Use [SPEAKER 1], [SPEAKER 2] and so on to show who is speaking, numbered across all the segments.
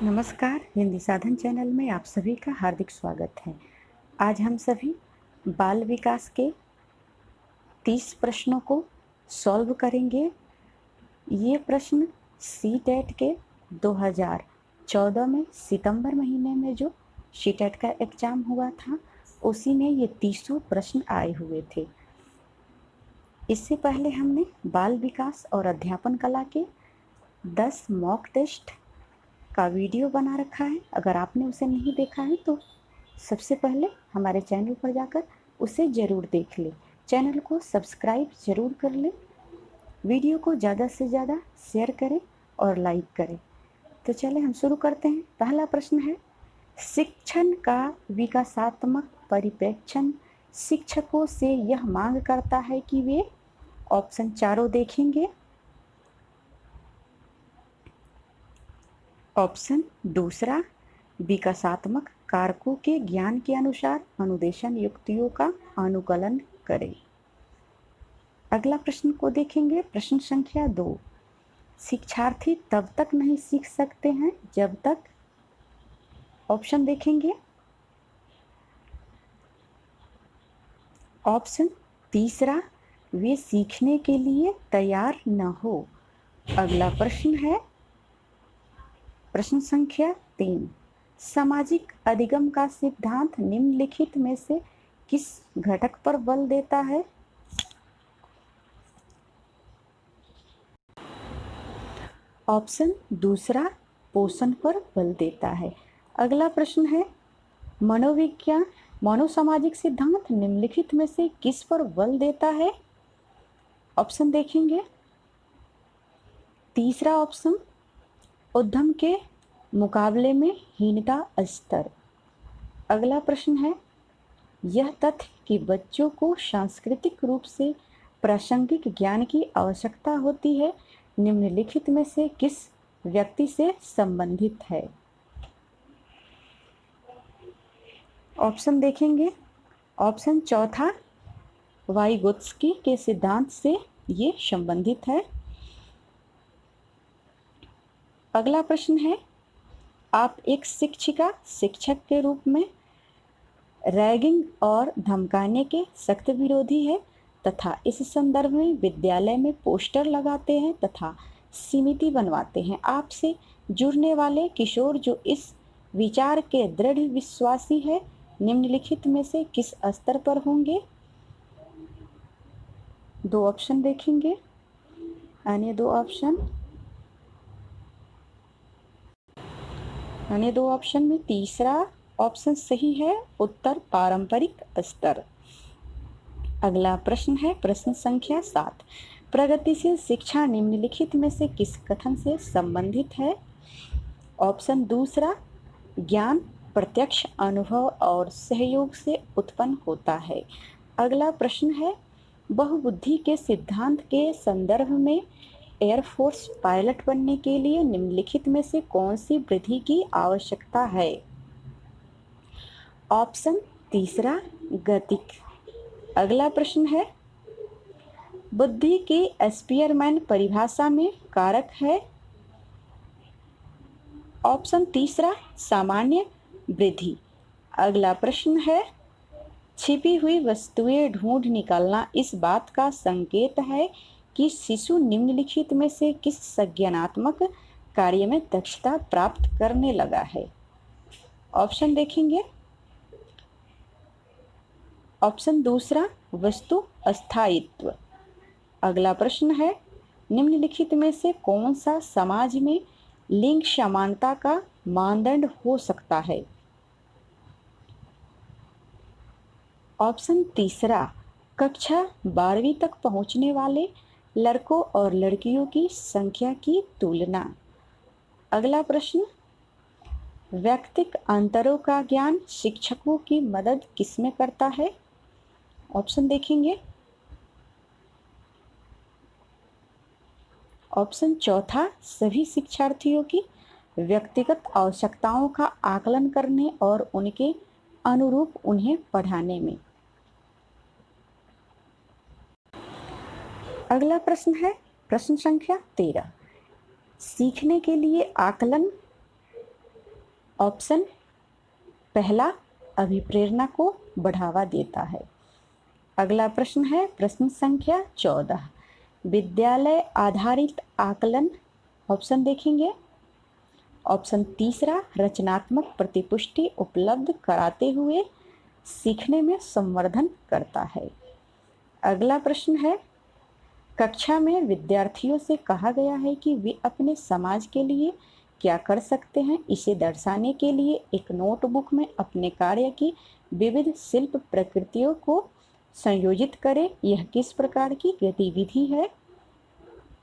[SPEAKER 1] नमस्कार, हिंदी साधन चैनल में आप सभी का हार्दिक स्वागत है। आज हम सभी बाल विकास के 30 प्रश्नों को सॉल्व करेंगे। ये प्रश्न सीटेट के 2014 में सितंबर महीने में जो सीटेट का एग्ज़ाम हुआ था, उसी में ये 30 प्रश्न आए हुए थे। इससे पहले हमने बाल विकास और अध्यापन कला के 10 मॉक टेस्ट का वीडियो बना रखा है। अगर आपने उसे नहीं देखा है तो सबसे पहले हमारे चैनल पर जाकर उसे ज़रूर देख लें। चैनल को सब्सक्राइब ज़रूर कर लें, वीडियो को ज़्यादा से ज़्यादा शेयर करें और लाइक करें। तो चलें हम शुरू करते हैं। पहला प्रश्न है, शिक्षण का विकासात्मक परिप्रेक्ष्य शिक्षकों से यह मांग करता है कि वे ऑप्शन चारों देखेंगे। ऑप्शन दूसरा, विकासात्मक कारकों के ज्ञान के अनुसार अनुदेशन युक्तियों का अनुकलन करें। अगला प्रश्न को देखेंगे, प्रश्न संख्या 2, शिक्षार्थी तब तक नहीं सीख सकते हैं जब तक। ऑप्शन देखेंगे। ऑप्शन तीसरा, वे सीखने के लिए तैयार न हो। अगला प्रश्न है प्रश्न संख्या 3, सामाजिक अधिगम का सिद्धांत निम्नलिखित में से किस घटक पर बल देता है। ऑप्शन दूसरा, पोषण पर बल देता है। अगला प्रश्न है, मनोविज्ञान मनोसामाजिक सिद्धांत निम्नलिखित में से किस पर बल देता है। ऑप्शन देखेंगे। तीसरा ऑप्शन, उद्यम के मुकाबले में हीनता स्तर। अगला प्रश्न है, यह तथ्य कि बच्चों को सांस्कृतिक रूप से प्रासंगिक ज्ञान की आवश्यकता होती है निम्नलिखित में से किस व्यक्ति से संबंधित है। ऑप्शन देखेंगे। ऑप्शन चौथा, वाइगोत्स्की के सिद्धांत से ये संबंधित है। अगला प्रश्न है, आप एक शिक्षिका शिक्षक के रूप में रैगिंग और धमकाने के सख्त विरोधी है तथा इस संदर्भ में विद्यालय में पोस्टर लगाते हैं तथा समिति बनवाते हैं। आपसे जुड़ने वाले किशोर जो इस विचार के दृढ़ विश्वासी है निम्नलिखित में से किस स्तर पर होंगे। दो ऑप्शन देखेंगे। अन्य दो ऑप्शन में तीसरा ऑप्शन सही है, उत्तर पारंपरिक स्तर। अगला प्रश्न है प्रश्न संख्या 7, प्रगतिशील शिक्षा निम्नलिखित में से किस कथन से संबंधित है। ऑप्शन दूसरा, ज्ञान प्रत्यक्ष अनुभव और सहयोग से उत्पन्न होता है। अगला प्रश्न है, बहुबुद्धि के सिद्धांत के संदर्भ में एयरफोर्स पायलट बनने के लिए निम्नलिखित में से कौन सी वृद्धि की आवश्यकता है। ऑप्शन तीसरा, गतिक। अगला प्रश्न है, बुद्धि की स्पीयरमैन परिभाषा में कारक है। ऑप्शन तीसरा, सामान्य वृद्धि। अगला प्रश्न है, छिपी हुई वस्तुएं ढूंढ निकालना इस बात का संकेत है कि शिशु निम्नलिखित में से किस संज्ञानात्मक कार्य में दक्षता प्राप्त करने लगा है। ऑप्शन देखेंगे। ऑप्शन दूसरा, वस्तु स्थायित्व। अगला प्रश्न है, निम्नलिखित में से कौन सा समाज में लिंग समानता का मानदंड हो सकता है। ऑप्शन तीसरा, कक्षा 12वीं तक पहुंचने वाले लड़कों और लड़कियों की संख्या की तुलना। अगला प्रश्न, व्यक्तिक अंतरों का ज्ञान शिक्षकों की मदद किसमें करता है। ऑप्शन देखेंगे। ऑप्शन चौथा, सभी शिक्षार्थियों की व्यक्तिगत आवश्यकताओं का आकलन करने और उनके अनुरूप उन्हें पढ़ाने में। अगला प्रश्न है प्रश्न संख्या 13, सीखने के लिए आकलन ऑप्शन पहला, अभिप्रेरणा को बढ़ावा देता है। अगला प्रश्न है प्रश्न संख्या 14, विद्यालय आधारित आकलन। ऑप्शन देखेंगे। ऑप्शन तीसरा, रचनात्मक प्रतिपुष्टि उपलब्ध कराते हुए सीखने में संवर्धन करता है। अगला प्रश्न है, कक्षा में विद्यार्थियों से कहा गया है कि वे अपने समाज के लिए क्या कर सकते हैं। इसे दर्शाने के लिए एक नोटबुक में अपने कार्य की विविध शिल्प प्रकृतियों को संयोजित करें। यह किस प्रकार की गतिविधि है।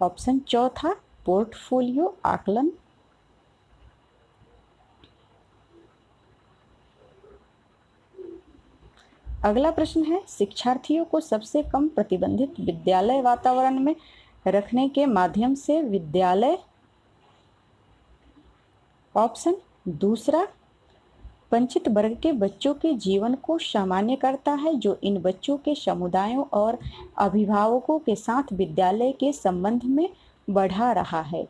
[SPEAKER 1] ऑप्शन चौथा, पोर्टफोलियो आकलन। अगला प्रश्न है, शिक्षार्थियों को सबसे कम प्रतिबंधित विद्यालय वातावरण में रखने के माध्यम से विद्यालय। ऑप्शन दूसरा, वंचित वर्ग के बच्चों के जीवन को सामान्य करता है, जो इन बच्चों के समुदायों और अभिभावकों के साथ विद्यालय के संबंध में बढ़ा रहा है।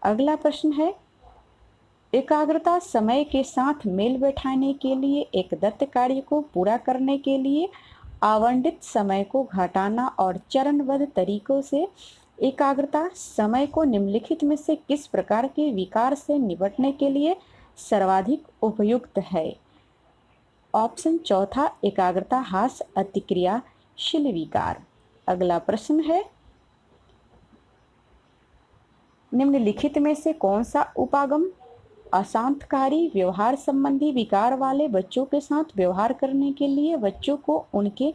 [SPEAKER 1] अगला प्रश्न है, एकाग्रता समय के साथ मेल बैठाने के लिए एक दत्त कार्य को पूरा करने के लिए आवंटित समय को घटाना और चरणबद्ध तरीकों से एकाग्रता समय को निम्नलिखित में से किस प्रकार के विकार से निपटने के लिए सर्वाधिक उपयुक्त है। ऑप्शन चौथा, एकाग्रता हास अतिक्रियाशील विकार। अगला प्रश्न है, निम्नलिखित में से कौन सा उपागम अशांतकारी व्यवहार संबंधी विकार वाले बच्चों के साथ व्यवहार करने के लिए बच्चों को उनके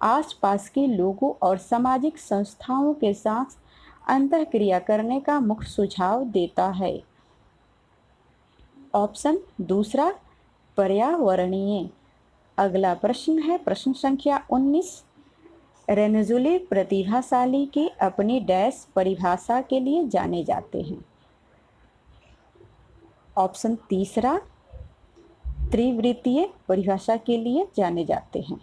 [SPEAKER 1] आसपास के लोगों और सामाजिक संस्थाओं के साथ अंतःक्रिया करने का मुख्य सुझाव देता है। ऑप्शन दूसरा, पर्यावरणीय। अगला प्रश्न है प्रश्न संख्या 19, रेनजुले प्रतिभाशाली के अपनी डैश परिभाषा के लिए जाने जाते हैं। ऑप्शन तीसरा, त्रिवृत्तीय परिभाषा के लिए जाने जाते हैं।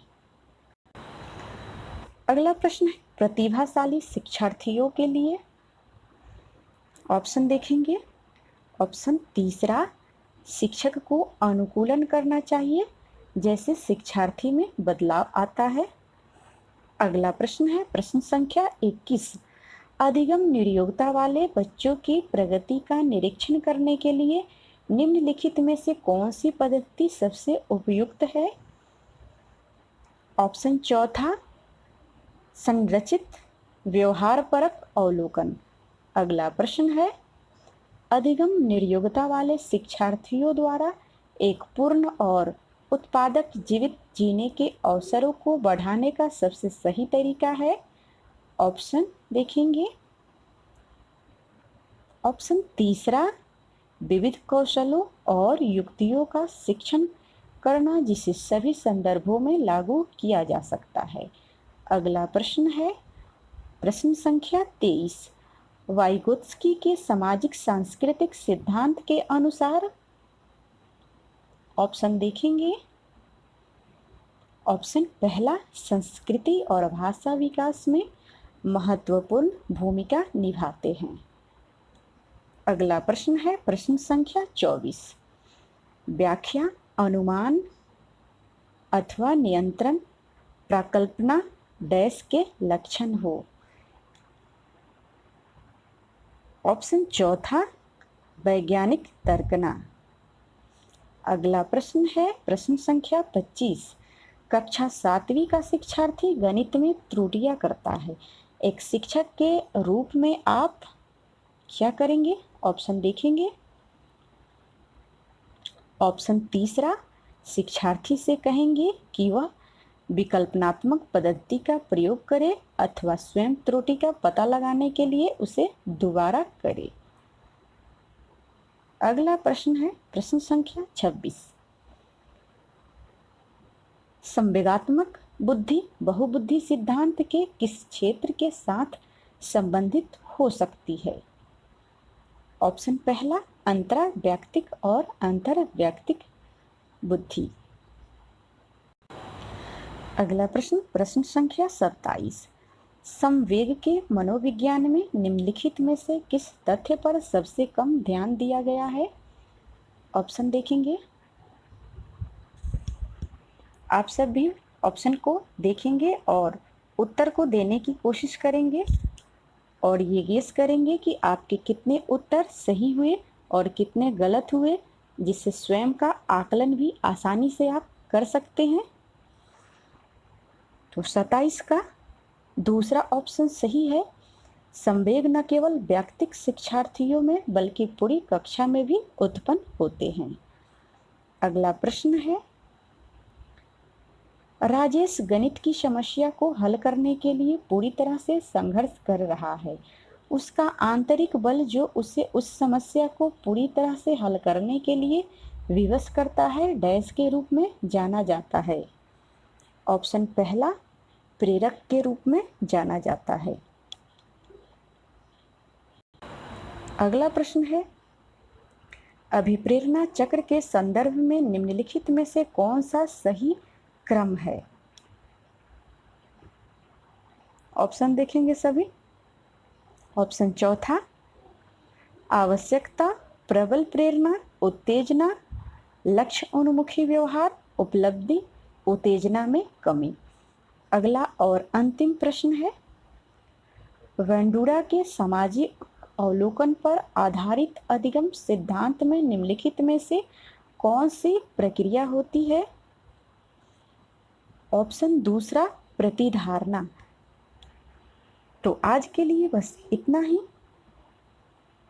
[SPEAKER 1] अगला प्रश्न है प्रतिभाशाली शिक्षार्थियों के लिए। ऑप्शन देखेंगे। ऑप्शन तीसरा, शिक्षक को अनुकूलन करना चाहिए जैसे शिक्षार्थी में बदलाव आता है। अगला प्रश्न है प्रश्न संख्या 21, अधिगम निरयोग्यता वाले बच्चों की प्रगति का निरीक्षण करने के लिए निम्नलिखित में से कौन सी पद्धति सबसे उपयुक्त है। ऑप्शन चौथा, संरचित व्यवहारपरक अवलोकन। अगला प्रश्न है, अधिगम निरयोग्यता वाले शिक्षार्थियों द्वारा एक पूर्ण और उत्पादक जीवित जीने के अवसरों को बढ़ाने का सबसे सही तरीका है। ऑप्शन देखेंगे। ऑप्शन तीसरा, विविध कौशलों और युक्तियों का शिक्षण करना जिसे सभी संदर्भों में लागू किया जा सकता है। अगला प्रश्न है प्रश्न संख्या 23, वाइगोत्स्की के सामाजिक सांस्कृतिक सिद्धांत के अनुसार। ऑप्शन देखेंगे। ऑप्शन पहला, संस्कृति और भाषा विकास में महत्वपूर्ण भूमिका निभाते हैं। अगला प्रश्न है प्रश्न संख्या 24, व्याख्या, अनुमान अथवा नियंत्रण प्राकल्पना डैश के लक्षण हो। ऑप्शन चौथा, वैज्ञानिक तर्कना। अगला प्रश्न है प्रश्न संख्या 25, कक्षा 7वीं का शिक्षार्थी गणित में त्रुटियां करता है, एक शिक्षक के रूप में आप क्या करेंगे। ऑप्शन देखेंगे। ऑप्शन तीसरा, शिक्षार्थी से कहेंगे कि वह विकल्पनात्मक पद्धति का प्रयोग करे अथवा स्वयं त्रुटि का पता लगाने के लिए उसे दोबारा करे। अगला प्रश्न है प्रश्न संख्या 26, संवेगात्मक बुद्धि बहुबुद्धि सिद्धांत के किस क्षेत्र के साथ संबंधित हो सकती है। ऑप्शन पहला, अंतराव्यक्तिक और अंतर्व्यक्तिक बुद्धि। अगला प्रश्न प्रश्न संख्या 27, संवेग के मनोविज्ञान में निम्नलिखित में से किस तथ्य पर सबसे कम ध्यान दिया गया है। ऑप्शन देखेंगे। आप सब भी ऑप्शन को देखेंगे और उत्तर को देने की कोशिश करेंगे और ये गेस करेंगे कि आपके कितने उत्तर सही हुए और कितने गलत हुए, जिससे स्वयं का आकलन भी आसानी से आप कर सकते हैं। तो 27 का दूसरा ऑप्शन सही है। संवेग न केवल व्यक्तिगत शिक्षार्थियों में बल्कि पूरी कक्षा में भी उत्पन्न होते हैं। अगला प्रश्न है, राजेश गणित की समस्या को हल करने के लिए पूरी तरह से संघर्ष कर रहा है। उसका आंतरिक बल जो उसे उस समस्या को पूरी तरह से हल करने के लिए विवश करता है, डैश के रूप में जाना जाता है। ऑप्शन पहला, प्रेरक के रूप में जाना जाता है। अगला प्रश्न है, अभिप्रेरणा चक्र के संदर्भ में निम्नलिखित में से कौन सा सही क्रम है? ऑप्शन देखेंगे सभी। ऑप्शन चौथा, आवश्यकता, प्रबल प्रेरणा, उत्तेजना, लक्ष्य उन्मुखी व्यवहार, उपलब्धि, उत्तेजना में कमी। अगला और अंतिम प्रश्न है, वेंडुरा के सामाजिक अवलोकन पर आधारित अधिगम सिद्धांत में निम्नलिखित में से कौन सी प्रक्रिया होती है? ऑप्शन दूसरा, प्रतिधारणा। तो आज के लिए बस इतना ही।